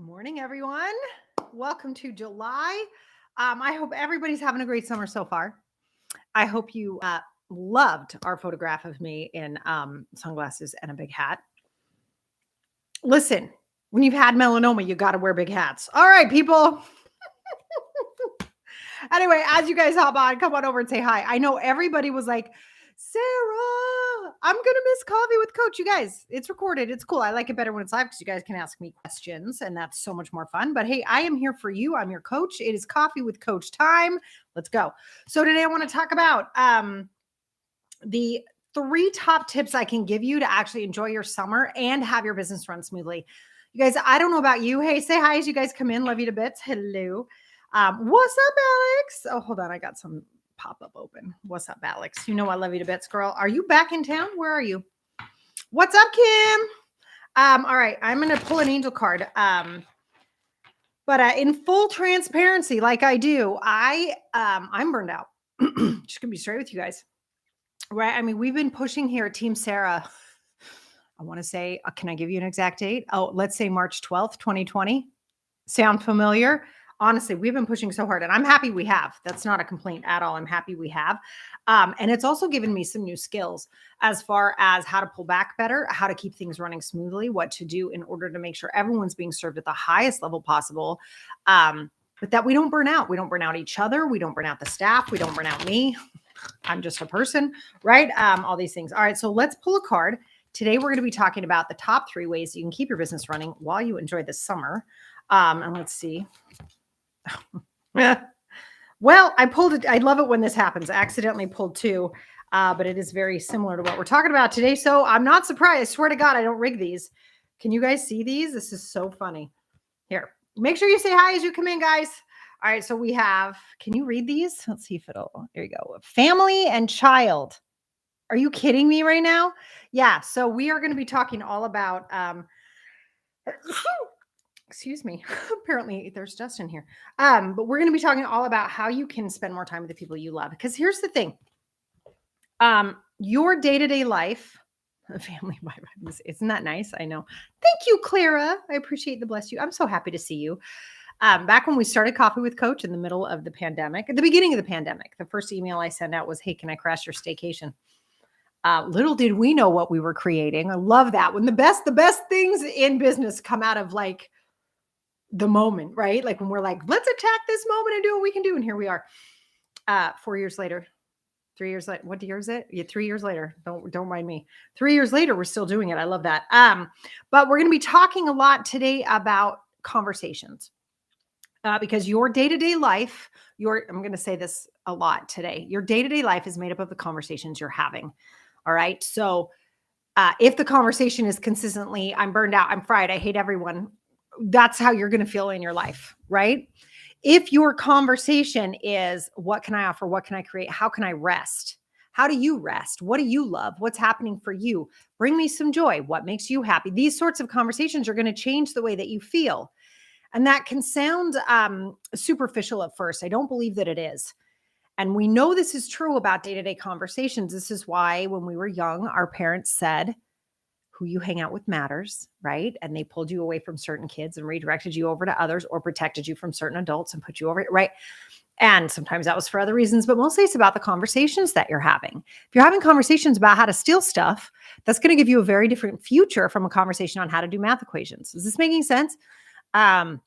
Good morning, everyone. Welcome to July. I hope everybody's having a great summer so far. I hope you loved our photograph of me in sunglasses and a big hat. Listen, when you've had melanoma, you got to wear big hats. All right, people. Anyway, as you guys hop on, come on over and say hi. I know everybody was like, Sarah, I'm going to miss coffee with coach. You guys, it's recorded. It's cool. I like it better when it's live because you guys can ask me questions and that's so much more fun. But hey, I am here for you. I'm your coach. It is coffee with coach time. Let's go. So today I want to talk about the 3 top tips I can give you to actually enjoy your summer and have your business run smoothly. You guys, I don't know about you. Hey, say hi as you guys come in. Love you to bits. Hello. What's up, Alex? Oh, hold on. I got some pop-up open. What's up, Alex? You know I love you to bits, girl. Are you back in town? Where are you? What's up, Kim? All right. I'm going to pull an angel card. But in full transparency, like I do, I'm burned out. Just gonna be straight with you guys. Right. I mean, we've been pushing here at Team Sarah. I want to say, can I give you an exact date? Oh, let's say March 12th, 2020. Sound familiar? Honestly, we've been pushing so hard and I'm happy we have. That's not a complaint at all. I'm happy we have. And it's also given me some new skills as far as how to pull back better, how to keep things running smoothly, what to do in order to make sure everyone's being served at the highest level possible. But that we don't burn out. We don't burn out each other. We don't burn out the staff. We don't burn out me. I'm just a person, right? All these things. All right. So let's pull a card. Today, we're going to be talking about the top 3 ways you can keep your business running while you enjoy the summer. And let's see. Well, I pulled it. I love it when this happens. I accidentally pulled 2, but it is very similar to what we're talking about today. So I'm not surprised. I swear to God, I don't rig these. Can you guys see these? This is so funny. Here, make sure you say hi as you come in, guys. All right. So we have, can you read these? Let's see if it'll, there you go. Family and child. Are you kidding me right now? Yeah. So we are going to be talking all about, excuse me. Apparently there's dust in here. But we're going to be talking all about how you can spend more time with the people you love. Because here's the thing. Your day-to-day life, family vibes, isn't that nice? I know. Thank you, Clara. I appreciate the bless you. I'm so happy to see you. Back when we started Coffee with Coach in the middle of the pandemic, at the beginning of the pandemic, the first email I sent out was, hey, can I crash your staycation? Little did we know what we were creating. I love that when the best things in business come out of like the moment, right? Like when we're like, let's attack this moment and do what we can do. And here we are, 4 years later, 3 years later. What year is it? Yeah, 3 years later. Don't mind me. 3 years later, we're still doing it. I love that. But we're going to be talking a lot today about conversations. Because your day-to-day life, I'm going to say this a lot today, your day-to-day life is made up of the conversations you're having. All right. So if the conversation is consistently, I'm burned out, I'm fried, I hate everyone, that's how you're going to feel in your life. Right. If your conversation is, what can I offer? What can I create? How can I rest? How do you rest? What do you love? What's happening for you? Bring me some joy. What makes you happy? These sorts of conversations are going to change the way that you feel. And that can sound superficial at first. I don't believe that it is. And we know this is true about day-to-day conversations. This is why when we were young, our parents said, who you hang out with matters, right? And they pulled you away from certain kids and redirected you over to others or protected you from certain adults and put you over, right? And sometimes that was for other reasons, but mostly it's about the conversations that you're having. If you're having conversations about how to steal stuff, that's going to give you a very different future from a conversation on how to do math equations. Is this making sense? I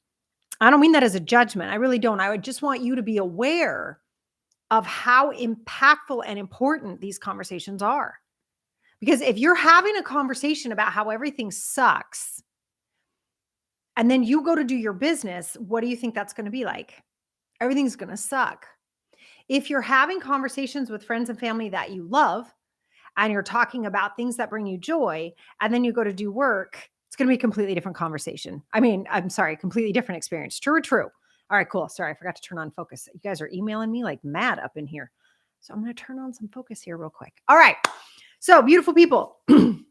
don't mean that as a judgment. I really don't. I would just want you to be aware of how impactful and important these conversations are. Because if you're having a conversation about how everything sucks, and then you go to do your business, what do you think that's going to be like? Everything's going to suck. If you're having conversations with friends and family that you love, and you're talking about things that bring you joy, and then you go to do work, it's going to be a completely different conversation. I mean, I'm sorry, completely different experience. True or true? All right, cool. Sorry, I forgot to turn on focus. You guys are emailing me like mad up in here. So I'm going to turn on some focus here real quick. All right. So beautiful people, who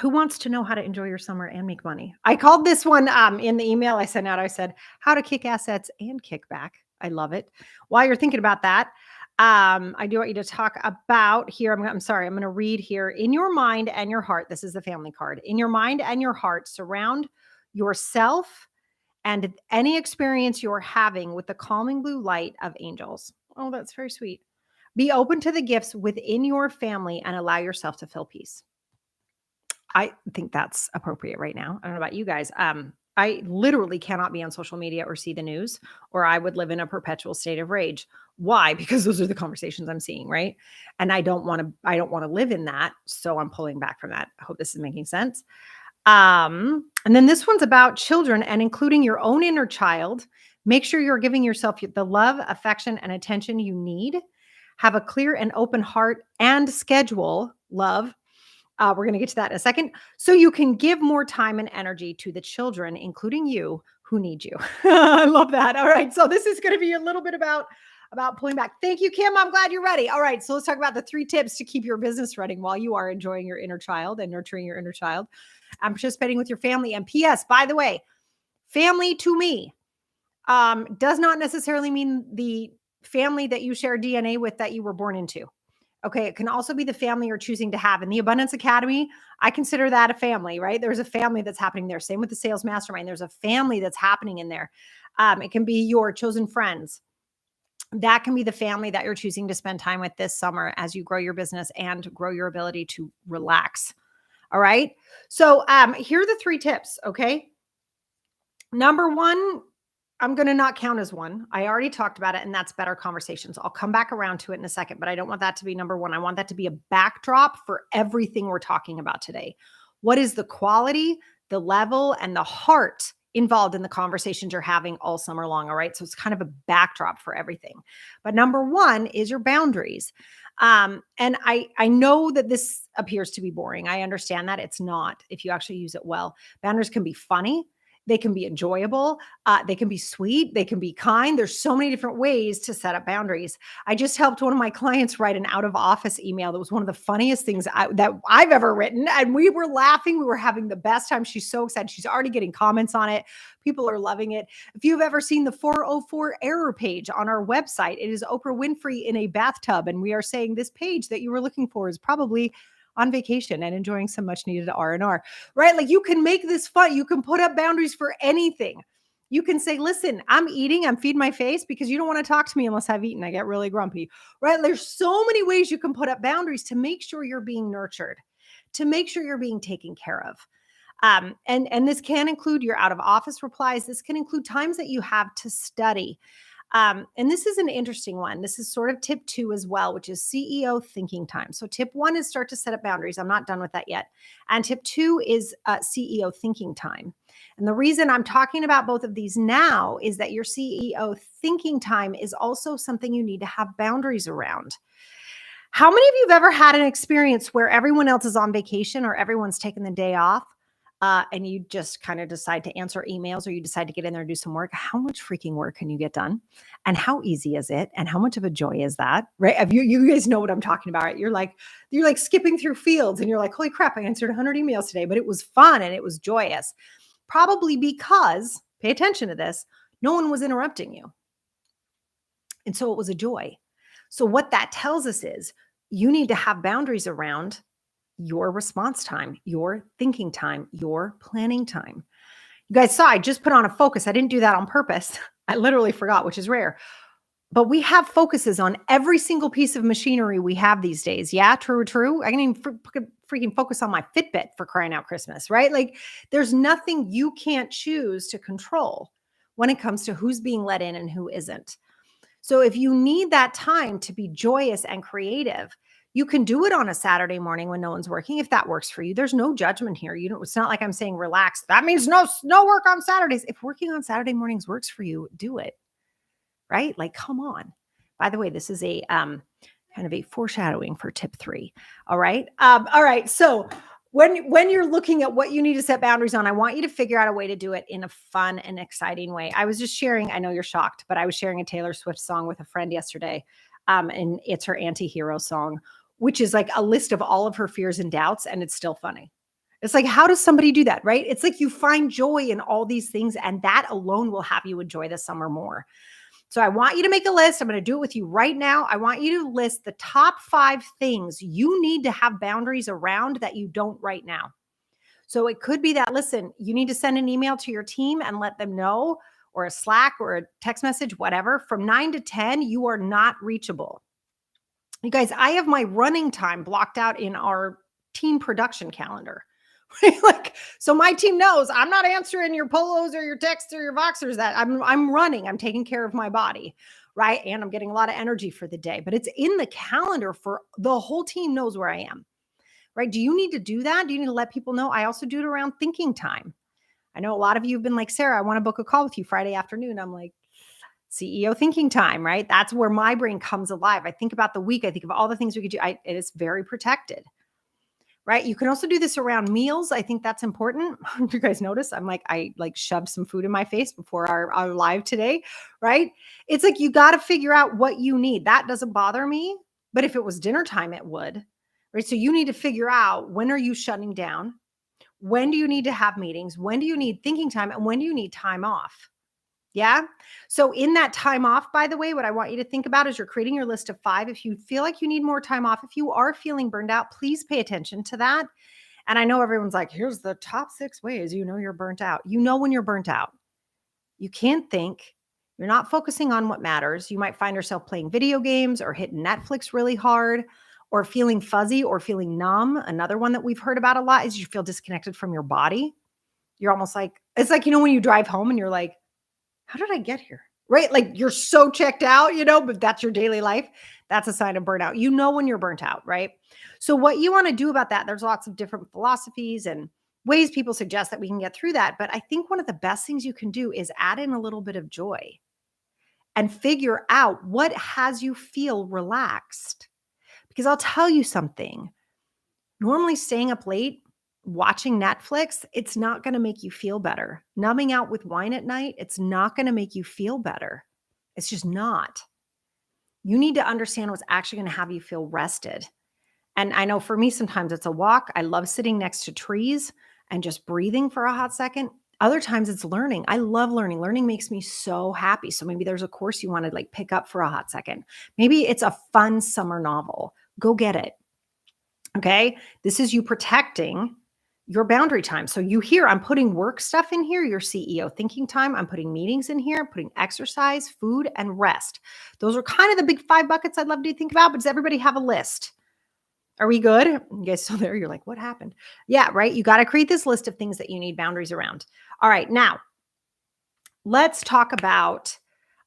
wants to know how to enjoy your summer and make money? I called this one in the email I sent out. I said, how to kick assets and kick back. I love it. While you're thinking about that, I do want you to talk about here. I'm going to read here. In your mind and your heart, this is the family card. In your mind and your heart, surround yourself and any experience you're having with the calming blue light of angels. Oh, that's very sweet. Be open to the gifts within your family and allow yourself to feel peace. I think that's appropriate right now. I don't know about you guys. I literally cannot be on social media or see the news, or I would live in a perpetual state of rage. Why? Because those are the conversations I'm seeing, right? And I don't want to live in that. So I'm pulling back from that. I hope this is making sense. And then this one's about children and including your own inner child. Make sure you're giving yourself the love, affection, and attention you need. Have a clear and open heart and schedule love. We're going to get to that in a second. So you can give more time and energy to the children, including you, who need you. I love that. All right. So this is going to be a little bit about pulling back. Thank you, Kim. I'm glad you're ready. All right. So let's talk about the 3 tips to keep your business running while you are enjoying your inner child and nurturing your inner child. I'm participating with your family. And P.S., by the way, family to me does not necessarily mean the family that you share DNA with that you were born into. Okay, it can also be the family you're choosing to have. In the Abundance Academy, I consider that a family, right? There's a family that's happening there. Same with the Sales Mastermind. There's a family that's happening in there. It can be your chosen friends. That can be the family that you're choosing to spend time with this summer as you grow your business and grow your ability to relax. All right. So here are the 3 tips. Okay. Number 1, I'm going to not count as one. I already talked about it, and that's better conversations. I'll come back around to it in a second, but I don't want that to be number 1. I want that to be a backdrop for everything we're talking about today. What is the quality, the level, and the heart involved in the conversations you're having all summer long? All right. So it's kind of a backdrop for everything. But number 1 is your boundaries. And I know that this appears to be boring. I understand that it's not if you actually use it well. Boundaries can be funny. They can be enjoyable. They can be sweet. They can be kind. There's so many different ways to set up boundaries. I just helped one of my clients write an out of office email. That was one of the funniest things that I've ever written. And we were laughing. We were having the best time. She's so excited. She's already getting comments on it. People are loving it. If you've ever seen the 404 error page on our website, it is Oprah Winfrey in a bathtub. And we are saying this page that you were looking for is probably on vacation and enjoying some much needed R&R, right? Like you can make this fun. You can put up boundaries for anything. You can say, listen, I'm eating, I'm feeding my face because you don't want to talk to me unless I've eaten. I get really grumpy, right? There's so many ways you can put up boundaries to make sure you're being nurtured, to make sure you're being taken care of. And this can include your out of office replies. This can include times that you have to study. And this is an interesting one. This is sort of tip 2 as well, which is CEO thinking time. So tip 1 is start to set up boundaries. I'm not done with that yet. And tip 2 is CEO thinking time. And the reason I'm talking about both of these now is that your CEO thinking time is also something you need to have boundaries around. How many of you have ever had an experience where everyone else is on vacation or everyone's taken the day off? And you just kind of decide to answer emails or you decide to get in there and do some work? How much freaking work can you get done? And how easy is it? And how much of a joy is that? Right? If you guys know what I'm talking about, right? You're like skipping through fields and you're like, holy crap, I answered 100 emails today, but it was fun and it was joyous. Probably because, pay attention to this, no one was interrupting you. And so it was a joy. So what that tells us is you need to have boundaries around your response time, your thinking time, your planning time. You guys saw I just put on a focus. I didn't do that on purpose. I literally forgot, which is rare. But we have focuses on every single piece of machinery we have these days. Yeah, true. I can even freaking focus on my Fitbit for crying out Christmas, right? Like there's nothing you can't choose to control when it comes to who's being let in and who isn't. So if you need that time to be joyous and creative, you can do it on a Saturday morning when no one's working. If that works for you, there's no judgment here. It's not like I'm saying relax. That means no work on Saturdays. If working on Saturday mornings works for you, do it. Right? Like, come on. By the way, this is a kind of a foreshadowing for tip 3. All right. All right. So when you're looking at what you need to set boundaries on, I want you to figure out a way to do it in a fun and exciting way. I was just sharing, I know you're shocked, but I was sharing a Taylor Swift song with a friend yesterday. And it's her anti-hero song, which is like a list of all of her fears and doubts. And it's still funny. It's like, how does somebody do that? Right? It's like you find joy in all these things, and that alone will have you enjoy the summer more. So I want you to make a list. I'm going to do it with you right now. I want you to list the top 5 things you need to have boundaries around that you don't right now. So it could be that, listen, you need to send an email to your team and let them know, or a Slack or a text message, whatever, from 9 to 10, you are not reachable. You guys, I have my running time blocked out in our team production calendar. Right? Like, so my team knows I'm not answering your polos or your texts or your Voxers, that I'm running, I'm taking care of my body, right? And I'm getting a lot of energy for the day, but it's in the calendar for the whole team knows where I am, right? Do you need to do that? Do you need to let people know? I also do it around thinking time. I know a lot of you have been like, Sarah, I want to book a call with you Friday afternoon. I'm like, CEO thinking time, right? That's where my brain comes alive. I think about the week. I think of all the things we could do. It is very protected, right? You can also do this around meals. I think that's important. You guys notice I shoved some food in my face before our live today, right? It's like, you got to figure out what you need. That doesn't bother me, but if it was dinner time, it would, right? So you need to figure out, when are you shutting down? When do you need to have meetings? When do you need thinking time? And when do you need time off? Yeah. So in that time off, by the way, what I want you to think about is you're creating your list of 5. If you feel like you need more time off, if you are feeling burned out, please pay attention to that. And I know everyone's like, here's the top 6 ways you know you're burnt out. You know when you're burnt out. You can't think. You're not focusing on what matters. You might find yourself playing video games or hitting Netflix really hard, or feeling fuzzy or feeling numb. Another one that we've heard about a lot is you feel disconnected from your body. You're almost like, it's like, when you drive home and you're like, how did I get here? Right? Like, you're so checked out, but that's your daily life. That's a sign of burnout. You know when you're burnt out, right? So what you want to do about that, there's lots of different philosophies and ways people suggest that we can get through that. But I think one of the best things you can do is add in a little bit of joy and figure out what has you feel relaxed. Because I'll tell you something, normally staying up late, watching Netflix, it's not going to make you feel better. Numbing out with wine at night, it's not going to make you feel better. It's just not. You need to understand what's actually going to have you feel rested. And I know for me, sometimes it's a walk. I love sitting next to trees and just breathing for a hot second. Other times it's learning. I love learning. Learning makes me so happy. So maybe there's a course you want to pick up for a hot second. Maybe it's a fun summer novel. Go get it. Okay. This is you protecting your boundary time. So you hear, I'm putting work stuff in here, your CEO thinking time. I'm putting meetings in here, I'm putting exercise, food, and rest. Those are kind of the big 5 buckets I'd love to think about, but does everybody have a list? Are we good? You guys still there? You're like, what happened? Yeah, right. You got to create this list of things that you need boundaries around. All right. Now let's talk about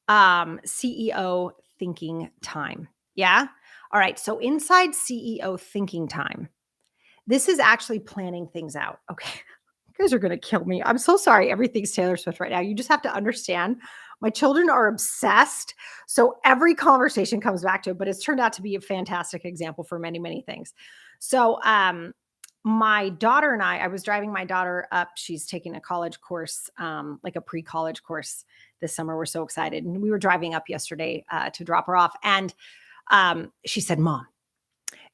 CEO thinking time. Yeah. All right. So inside CEO thinking time, this is actually planning things out. Okay. You guys are going to kill me. I'm so sorry. Everything's Taylor Swift right now. You just have to understand my children are obsessed. So every conversation comes back to it, but it's turned out to be a fantastic example for many, many things. So, my daughter and I was driving my daughter up. She's taking a college course, like a pre-college course this summer. We're so excited. And we were driving up yesterday to drop her off. And she said, Mom,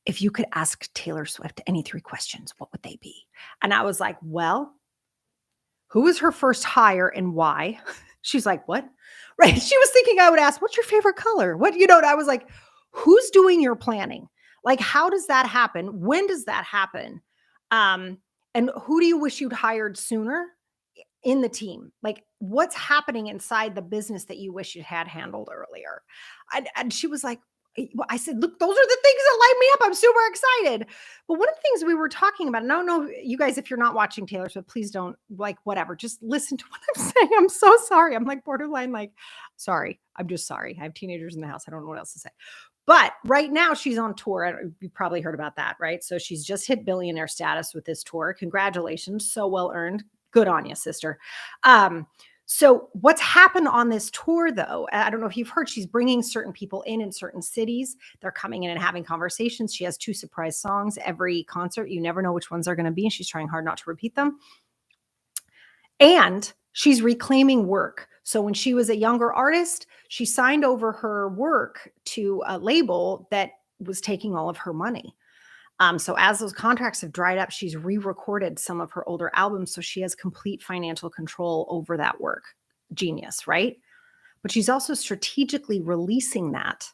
if you could ask Taylor Swift any 3 questions, what would they be? And I was like, well, who was her first hire and why? She's like, what? Right. She was thinking I would ask, what's your favorite color? And I was like, who's doing your planning? Like, how does that happen? When does that happen? And who do you wish you'd hired sooner in the team? Like, what's happening inside the business that you wish you had handled earlier? And she was like, I said, look, those are the things that light me up. I'm super excited. But one of the things we were talking about, and I don't know, you guys, if you're not watching Taylor Swift, please don't, whatever, just listen to what I'm saying. I'm so sorry. I'm like borderline, sorry. I'm just sorry. I have teenagers in the house. I don't know what else to say. But right now she's on tour. You probably heard about that, right? So she's just hit billionaire status with this tour. Congratulations. So well earned. Good on you, sister. So what's happened on this tour, though, I don't know if you've heard, she's bringing certain people in certain cities. They're coming in and having conversations. She has 2 surprise songs every concert. You never know which ones they're going to be. And she's trying hard not to repeat them. And she's reclaiming work. So when she was a younger artist, she signed over her work to a label that was taking all of her money. So as those contracts have dried up, she's re-recorded some of her older albums. So she has complete financial control over that work. Genius, right? But she's also strategically releasing that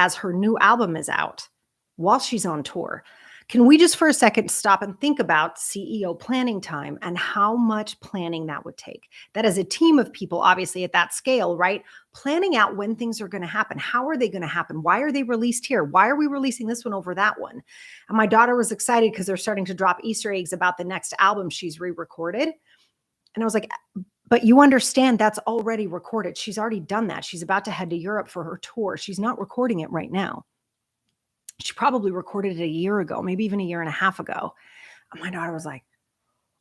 as her new album is out while she's on tour. Can we just for a second stop and think about CEO planning time and how much planning that would take? That is a team of people, obviously at that scale, right? Planning out when things are going to happen. How are they going to happen? Why are they released here? Why are we releasing this one over that one? And my daughter was excited because they're starting to drop Easter eggs about the next album she's re-recorded. And I was like, but you understand that's already recorded. She's already done that. She's about to head to Europe for her tour. She's not recording it right now. She probably recorded it a year ago, maybe even a year and a half ago. And my daughter was like,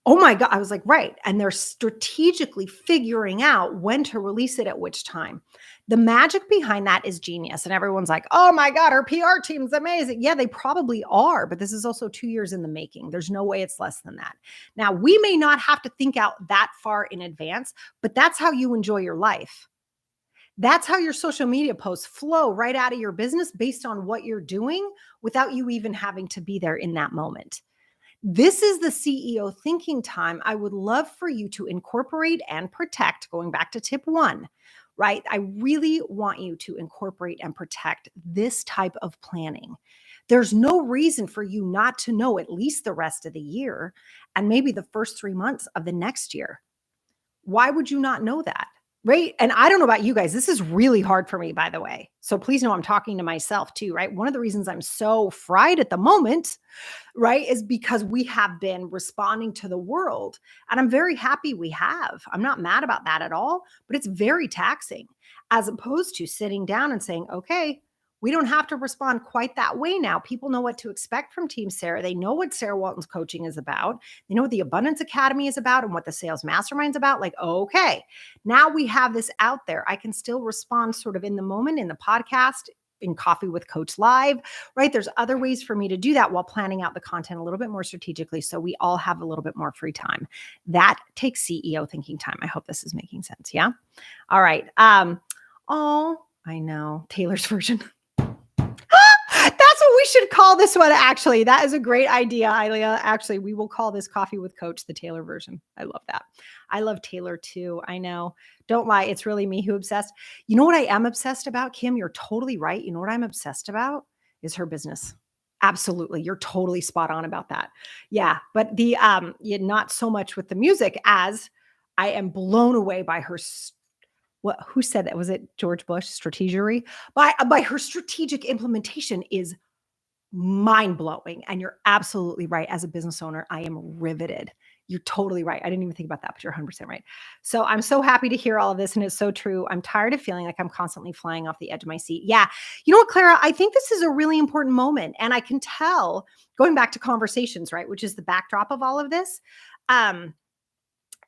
oh my God. I was like, right. And they're strategically figuring out when to release it at which time. The magic behind that is genius. And everyone's like, oh my God, our PR team's amazing. Yeah, they probably are, but this is also 2 years in the making. There's no way it's less than that. Now, we may not have to think out that far in advance, but that's how you enjoy your life. That's how your social media posts flow right out of your business based on what you're doing without you even having to be there in that moment. This is the CEO thinking time I would love for you to incorporate and protect, going back to tip one, right? I really want you to incorporate and protect this type of planning. There's no reason for you not to know at least the rest of the year and maybe the first 3 months of the next year. Why would you not know that? Right. And I don't know about you guys. This is really hard for me, by the way. So please know I'm talking to myself too, right? One of the reasons I'm so fried at the moment, right, is because we have been responding to the world. And I'm very happy we have. I'm not mad about that at all, but it's very taxing as opposed to sitting down and saying, okay, we don't have to respond quite that way now. People know what to expect from Team Sarah. They know what Sarah Walton's coaching is about. They know what the Abundance Academy is about and what the Sales Mastermind's about. Like, okay, now we have this out there. I can still respond sort of in the moment in the podcast, in Coffee with Coach Live, right? There's other ways for me to do that while planning out the content a little bit more strategically so we all have a little bit more free time. That takes CEO thinking time. I hope this is making sense. Yeah. All right. Oh, I know. Taylor's version. That's what we should call this one, actually. That is a great idea, Ilea. Actually, we will call this Coffee with Coach the Taylor version. I love that. I love Taylor too. I know. Don't lie. It's really me who obsessed. You know what I am obsessed about, Kim? You're totally right. You know what I'm obsessed about is her business. Absolutely. You're totally spot on about that. Yeah. But yeah, not so much with the music as I am blown away by her who said that? Was it George Bush? Strategery? By her strategic implementation is mind-blowing. And you're absolutely right. As a business owner, I am riveted. You're totally right. I didn't even think about that, but you're 100% right. So I'm so happy to hear all of this. And it's so true. I'm tired of feeling like I'm constantly flying off the edge of my seat. Yeah. You know what, Clara? I think this is a really important moment. And I can tell, going back to conversations, right, which is the backdrop of all of this,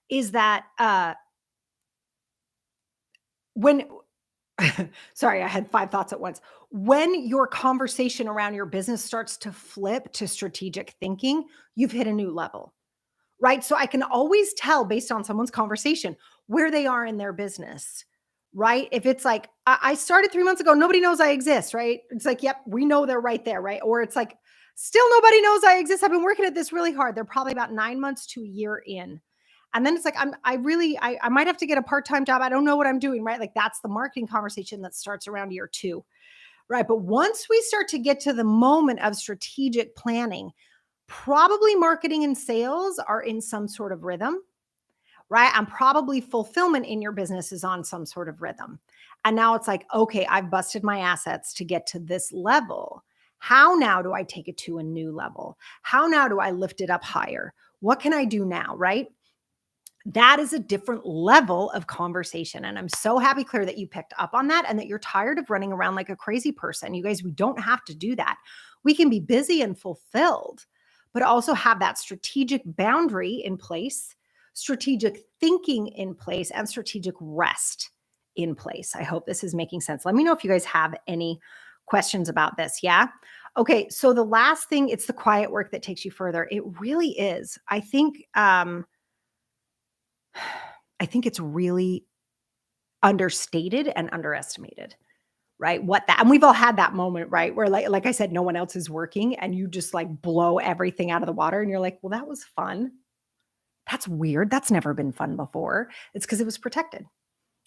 is that when sorry, I had 5 thoughts at once. When your conversation around your business starts to flip to strategic thinking, you've hit a new level, right? So I can always tell based on someone's conversation where they are in their business, right? If it's like, I started 3 months ago, nobody knows I exist, right? It's like, yep, we know they're right there, right? Or it's like, still nobody knows I exist. I've been working at this really hard. They're probably about 9 months to a year in. And then it's like, I might have to get a part-time job. I don't know what I'm doing, right? Like that's the marketing conversation that starts around year 2, right? But once we start to get to the moment of strategic planning, probably marketing and sales are in some sort of rhythm, right? And probably fulfillment in your business is on some sort of rhythm. And now it's like, okay, I've busted my assets to get to this level. How now do I take it to a new level? How now do I lift it up higher? What can I do now, right? That is a different level of conversation. And I'm so happy, Claire, that you picked up on that and that you're tired of running around like a crazy person. You guys, we don't have to do that. We can be busy and fulfilled, but also have that strategic boundary in place, strategic thinking in place, and strategic rest in place. I hope this is making sense. Let me know if you guys have any questions about this. Yeah. Okay. So the last thing, it's the quiet work that takes you further. It really is. I think it's really understated and underestimated, right? And we've all had that moment, right? Where like I said, no one else is working and you just like blow everything out of the water and you're like, well, that was fun. That's weird. That's never been fun before. It's because it was protected.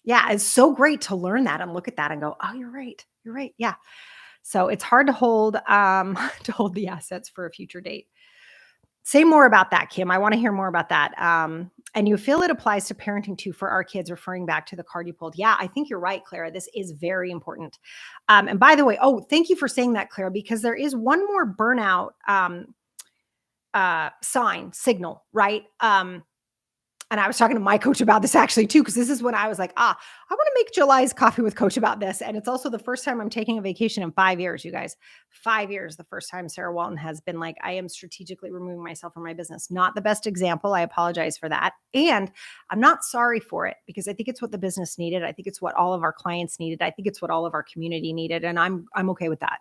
Yeah. It's so great to learn that and look at that and go, oh, you're right. You're right. Yeah. So it's hard to hold to hold the assets for a future date. Say more about that, Kim. I want to hear more about that. And you feel it applies to parenting too for our kids, referring back to the card you pulled. Yeah, I think you're right, Clara. This is very important. And by the way, oh, thank you for saying that, Clara, because there is one more burnout signal, right? And I was talking to my coach about this actually too, because this is when I was like, I want to make July's coffee with coach about this. And it's also the first time I'm taking a vacation in 5 years, you guys. 5 years, the first time Sarah Walton has been like, I am strategically removing myself from my business. Not the best example. I apologize for that. And I'm not sorry for it because I think it's what the business needed. I think it's what all of our clients needed. I think it's what all of our community needed. And I'm okay with that.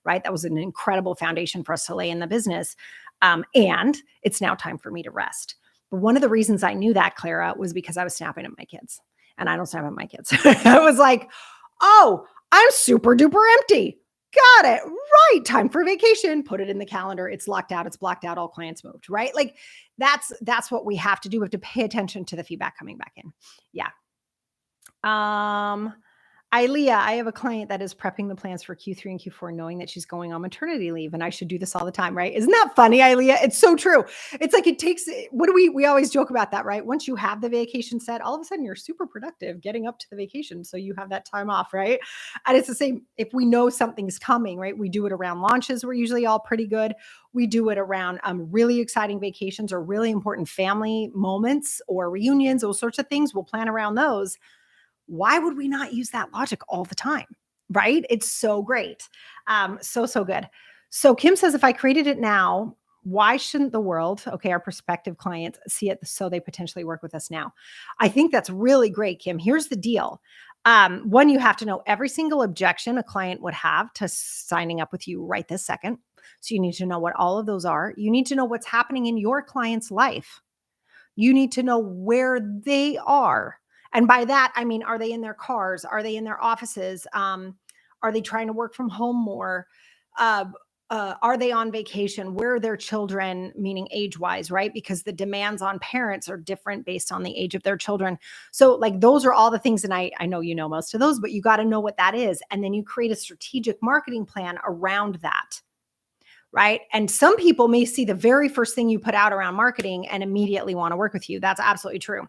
Right. That was an incredible foundation for us to lay in the business. And it's now time for me to rest. But one of the reasons I knew that, Clara, was because I was snapping at my kids. And I don't snap at my kids. I was like, oh, I'm super duper empty. Got it. Right. Time for vacation. Put it in the calendar. It's locked out. It's blocked out. All clients moved. Right. Like that's what we have to do. We have to pay attention to the feedback coming back in. Yeah. Ilea, I have a client that is prepping the plans for Q3 and Q4, knowing that she's going on maternity leave, and I should do this all the time, right? Isn't that funny, Ilea? It's so true. It's like it takes. What do we always joke about that, right? Once you have the vacation set, all of a sudden you're super productive getting up to the vacation, so you have that time off, right? And it's the same if we know something's coming, right? We do it around launches. We're usually all pretty good. We do it around really exciting vacations or really important family moments or reunions, those sorts of things. We'll plan around those. Why would we not use that logic all the time? Right? It's so great. So good. So Kim says, if I created it now, why shouldn't the world, okay, our prospective clients see it so they potentially work with us now? I think that's really great, Kim. Here's the deal. One, you have to know every single objection a client would have to signing up with you right this second. So you need to know what all of those are. You need to know what's happening in your client's life. You need to know where they are. And by that, I mean, are they in their cars? Are they in their offices? Are they trying to work from home more? Are they on vacation? Where are their children, meaning age-wise, right? Because the demands on parents are different based on the age of their children. So like those are all the things, and I know you know most of those, but you got to know what that is. And then you create a strategic marketing plan around that. Right. And some people may see the very first thing you put out around marketing and immediately want to work with you. That's absolutely true.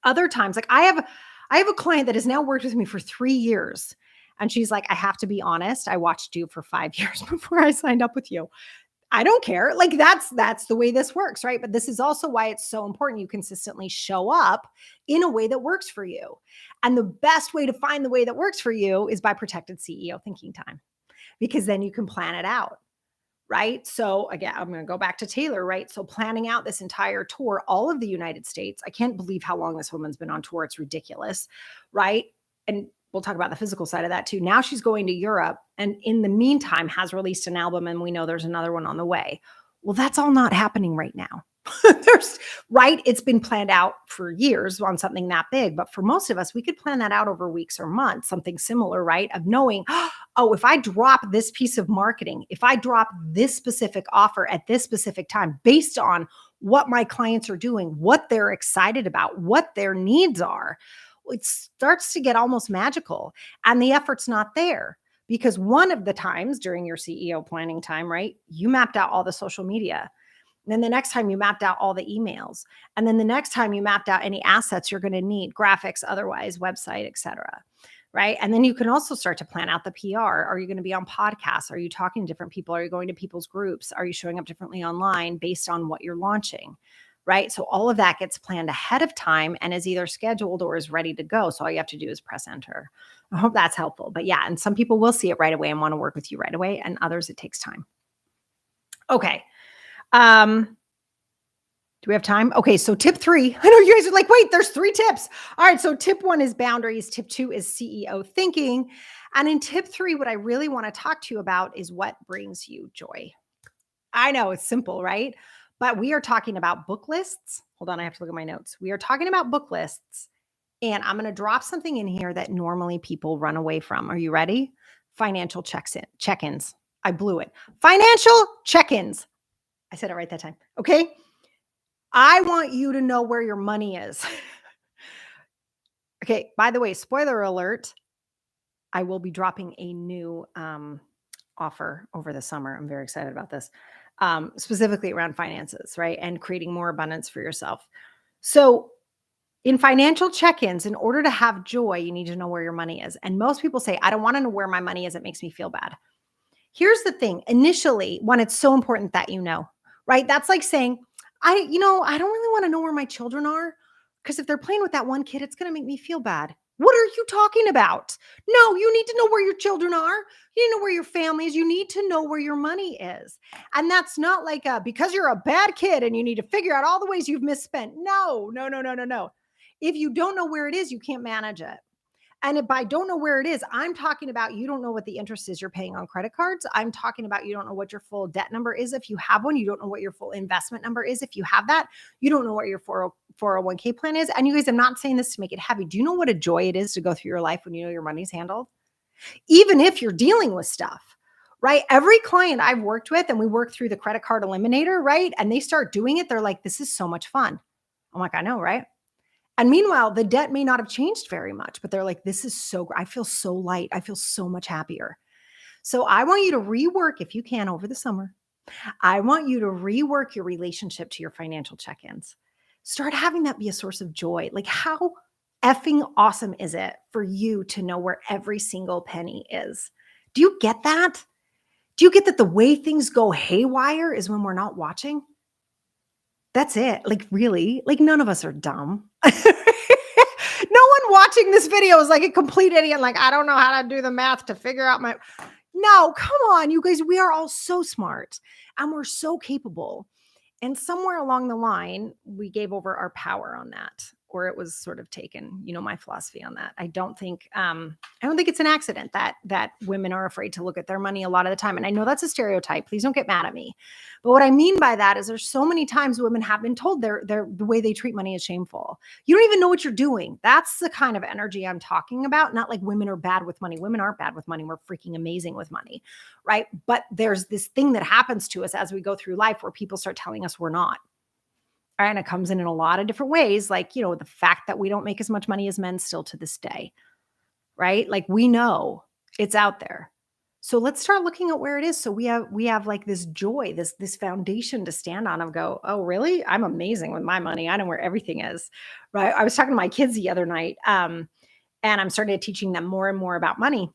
Other times, like I have a client that has now worked with me for 3 years. And she's like, I have to be honest. I watched you for 5 years before I signed up with you. I don't care. Like that's the way this works, right? But this is also why it's so important you consistently show up in a way that works for you. And the best way to find the way that works for you is by protected CEO thinking time, because then you can plan it out. Right. So again, I'm going to go back to Taylor, right? So planning out this entire tour, all of the United States. I can't believe how long this woman's been on tour. It's ridiculous. Right. And we'll talk about the physical side of that too. Now she's going to Europe and in the meantime has released an album and we know there's another one on the way. Well, that's all not happening right now. Right. It's been planned out for years on something that big. But for most of us, we could plan that out over weeks or months, something similar, right? Of knowing, oh, if I drop this piece of marketing, if I drop this specific offer at this specific time, based on what my clients are doing, what they're excited about, what their needs are, it starts to get almost magical. And the effort's not there. Because one of the times during your CEO planning time, right, you mapped out all the social media. And then the next time you mapped out all the emails. And then the next time you mapped out any assets you're going to need, graphics, otherwise, website, et cetera. Right. And then you can also start to plan out the PR. Are you going to be on podcasts? Are you talking to different people? Are you going to people's groups? Are you showing up differently online based on what you're launching? Right. So all of that gets planned ahead of time and is either scheduled or is ready to go. So all you have to do is press enter. I hope that's helpful. But yeah, and some people will see it right away and want to work with you right away. And others, it takes time. Okay. Do we have time? Okay. So tip 3, I know you guys are like, wait, there's 3 tips. All right. So tip 1 is boundaries. Tip 2 is CEO thinking. And in tip 3, what I really want to talk to you about is what brings you joy. I know it's simple, right? But we are talking about book lists. Hold on. I have to look at my notes. We are talking about book lists and I'm going to drop something in here that normally people run away from. Are you ready? Financial check-ins. I blew it. Financial check-ins. I said it right that time. Okay. I want you to know where your money is. Okay. By the way, spoiler alert, I will be dropping a new offer over the summer. I'm very excited about this, specifically around finances, right? And creating more abundance for yourself. So, in financial check ins, in order to have joy, you need to know where your money is. And most people say, I don't want to know where my money is. It makes me feel bad. Here's the thing. Initially, when it's so important that you know, right? That's like saying, I don't really want to know where my children are because if they're playing with that one kid, it's going to make me feel bad. What are you talking about? No, you need to know where your children are. You need to know where your family is. You need to know where your money is. And that's not like because you're a bad kid and you need to figure out all the ways you've misspent. No, no, no, no, no, no. If you don't know where it is, you can't manage it. And if I don't know where it is, I'm talking about you don't know what the interest is you're paying on credit cards. I'm talking about you don't know what your full debt number is if you have one. You don't know what your full investment number is if you have that. You don't know what your 401k plan is. And you guys, I'm not saying this to make it heavy. Do you know what a joy it is to go through your life when you know your money's handled? Even if you're dealing with stuff, right? Every client I've worked with, and we work through the credit card eliminator, right? And they start doing it. They're like, this is so much fun. I'm like, I know, right? And meanwhile, the debt may not have changed very much, but they're like, this is so, I feel so light. I feel so much happier. So I want you to rework, if you can, over the summer. I want you to rework your relationship to your financial check ins. Start having that be a source of joy. Like, how effing awesome is it for you to know where every single penny is? Do you get that? Do you get that the way things go haywire is when we're not watching? That's it. Like, really? Like, none of us are dumb. No one watching this video is like a complete idiot. Like, I don't know how to do the math to figure out my. No, come on, you guys. We are all so smart and we're so capable. And somewhere along the line, we gave over our power on that, or it was sort of taken. You know my philosophy on that. I don't think it's an accident that women are afraid to look at their money a lot of the time. And I know that's a stereotype. Please don't get mad at me. But what I mean by that is there's so many times women have been told the way they treat money is shameful. You don't even know what you're doing. That's the kind of energy I'm talking about. Not like women are bad with money. Women aren't bad with money. We're freaking amazing with money, right? But there's this thing that happens to us as we go through life where people start telling us we're not. And it comes in a lot of different ways. Like, the fact that we don't make as much money as men still to this day, right? Like, we know it's out there. So let's start looking at where it is. So we have like this joy, this foundation to stand on of go, oh, really? I'm amazing with my money. I know where everything is, right? I was talking to my kids the other night, and I'm starting teaching them more and more about money.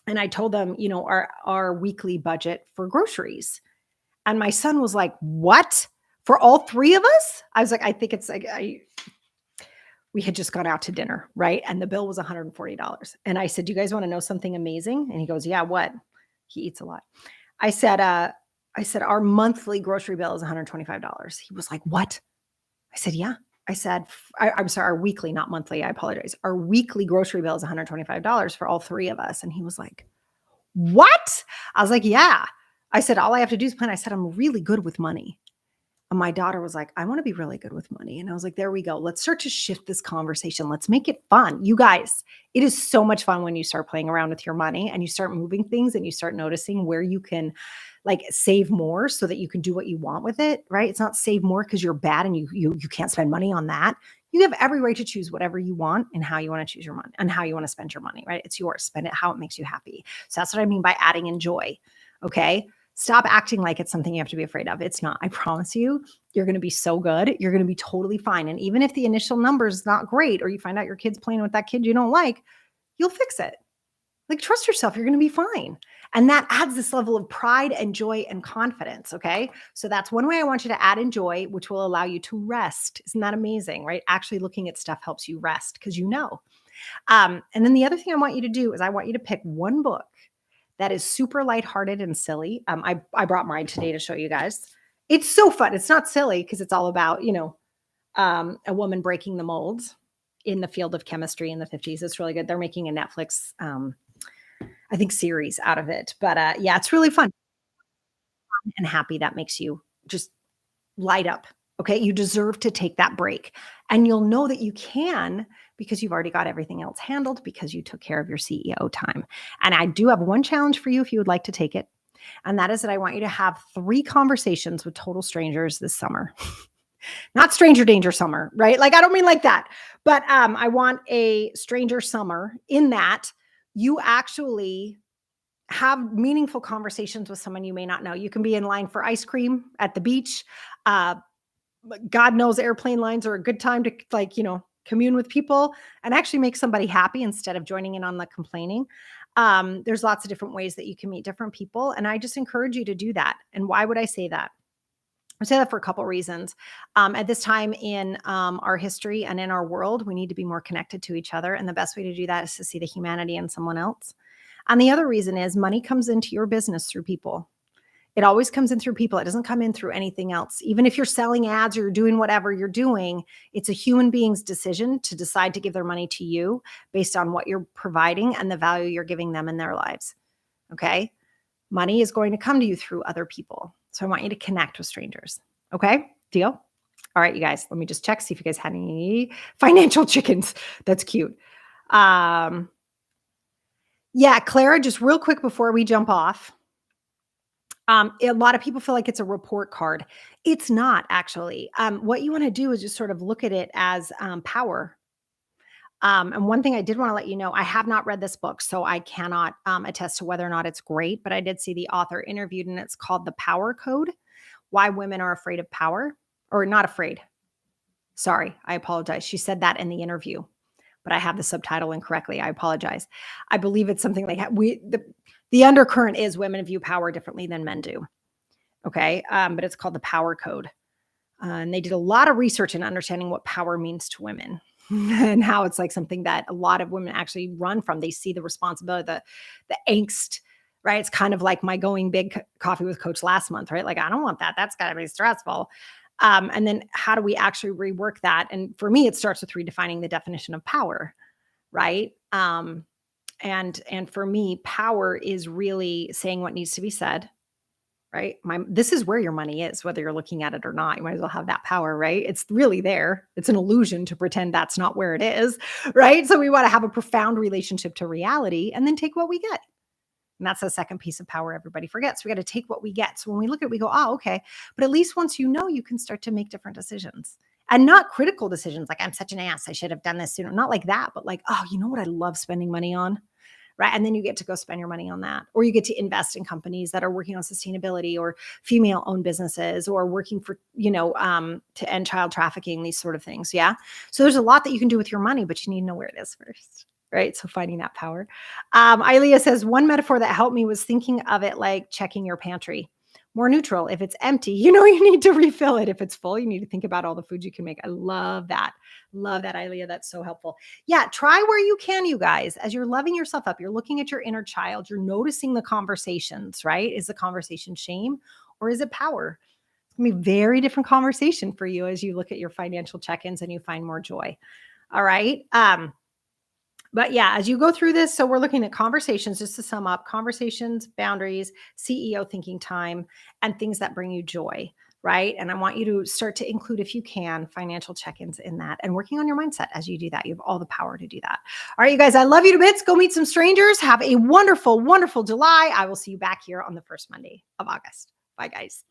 And I told them, our weekly budget for groceries. And my son was like, what? For all three of us? I was like, I think it's like, we had just gone out to dinner, right? And the bill was $140. And I said, do you guys want to know something amazing? And he goes, yeah, what? He eats a lot. I said, our monthly grocery bill is $125. He was like, what? I said, yeah. I said, I'm sorry, our weekly, not monthly. I apologize. Our weekly grocery bill is $125 for all three of us. And he was like, what? I was like, yeah. I said, all I have to do is plan. I said, I'm really good with money. And my daughter was like, I want to be really good with money. And I was like, there we go. Let's start to shift this conversation. Let's make it fun. You guys, it is so much fun when you start playing around with your money and you start moving things and you start noticing where you can like save more so that you can do what you want with it, right? It's not save more because you're bad and you can't spend money on that. You have every right to choose whatever you want and how you want to choose your money and how you want to spend your money, right? It's yours. Spend it how it makes you happy. So that's what I mean by adding in joy. Okay. Stop acting like it's something you have to be afraid of. It's not. I promise you, you're going to be so good. You're going to be totally fine. And even if the initial number is not great, or you find out your kid's playing with that kid you don't like, you'll fix it. Like, trust yourself. You're going to be fine. And that adds this level of pride and joy and confidence. Okay. So that's one way I want you to add in joy, which will allow you to rest. Isn't that amazing? Right? Actually looking at stuff helps you rest because you know. And then the other thing I want you to do is I want you to pick one book that is super lighthearted and silly. I brought mine today to show you guys. It's so fun. It's not silly because it's all about, a woman breaking the mold in the field of chemistry in the 50s. It's really good. They're making a Netflix, I think, series out of it. But yeah, it's really fun and happy. That makes you just light up. Okay. You deserve to take that break. And you'll know that you can because you've already got everything else handled because you took care of your CEO time. And I do have one challenge for you if you would like to take it. And that is that I want you to have 3 conversations with total strangers this summer. Not stranger danger summer, right? Like, I don't mean like that, but I want a stranger summer in that you actually have meaningful conversations with someone you may not know. You can be in line for ice cream at the beach. Uh, God knows airplane lines are a good time to like, commune with people and actually make somebody happy instead of joining in on the complaining. There's lots of different ways that you can meet different people. And I just encourage you to do that. And why would I say that? I say that for a couple reasons. At this time in our history and in our world, we need to be more connected to each other. And the best way to do that is to see the humanity in someone else. And the other reason is money comes into your business through people. It always comes in through people. It doesn't come in through anything else. Even if you're selling ads or you're doing whatever you're doing, it's a human being's decision to decide to give their money to you based on what you're providing and the value you're giving them in their lives. Okay? Money is going to come to you through other people. So I want you to connect with strangers. Okay? Deal? All right, you guys, let me just check, see if you guys had any financial chickens. That's cute. Yeah, Clara, just real quick before we jump off. A lot of people feel like it's a report card. It's not actually. What you want to do is just sort of look at it as power. And one thing I did want to let you know, I have not read this book, so I cannot attest to whether or not it's great, but I did see the author interviewed, and it's called The Power Code: Why Women Are Afraid of Power, or Not Afraid. Sorry, I apologize. She said that in the interview, but I have the subtitle incorrectly. I apologize. I believe it's something like the undercurrent is women view power differently than men do. Okay. But it's called The Power Code. And they did a lot of research in understanding what power means to women and how it's like something that a lot of women actually run from. They see the responsibility, the angst, right? It's kind of like my going big coffee with coach last month, right? Like, I don't want that. That's gotta be stressful. And then how do we actually rework that? And for me, it starts with redefining the definition of power, right? And for me, power is really saying what needs to be said, right? This is where your money is, whether you're looking at it or not. You might as well have that power, right? It's really there. It's an illusion to pretend that's not where it is, right? So we want to have a profound relationship to reality and then take what we get. And that's the second piece of power everybody forgets. We got to take what we get. So when we look at it, we go, oh, okay. But at least once you know, you can start to make different decisions, and not critical decisions like, I'm such an ass, I should have done this sooner. Not like that, but like, oh, you know what I love spending money on? Right. And then you get to go spend your money on that. Or you get to invest in companies that are working on sustainability or female owned businesses or working for, to end child trafficking, these sort of things. Yeah. So there's a lot that you can do with your money, but you need to know where it is first. Right. So finding that power. Ilea says, one metaphor that helped me was thinking of it like checking your pantry. More neutral. If it's empty, you need to refill it. If it's full, you need to think about all the food you can make. I love that. Love that, Ilea. That's so helpful. Yeah, try where you can, you guys. As you're loving yourself up, you're looking at your inner child, you're noticing the conversations, right? Is the conversation shame or is it power? It's going to be a very different conversation for you as you look at your financial check-ins and you find more joy. All right. But yeah, as you go through this, so we're looking at conversations, just to sum up: conversations, boundaries, CEO thinking time, and things that bring you joy, right? And I want you to start to include, if you can, financial check-ins in that and working on your mindset as you do that. You have all the power to do that. All right, you guys, I love you to bits. Go meet some strangers. Have a wonderful, wonderful July. I will see you back here on the first Monday of August. Bye, guys.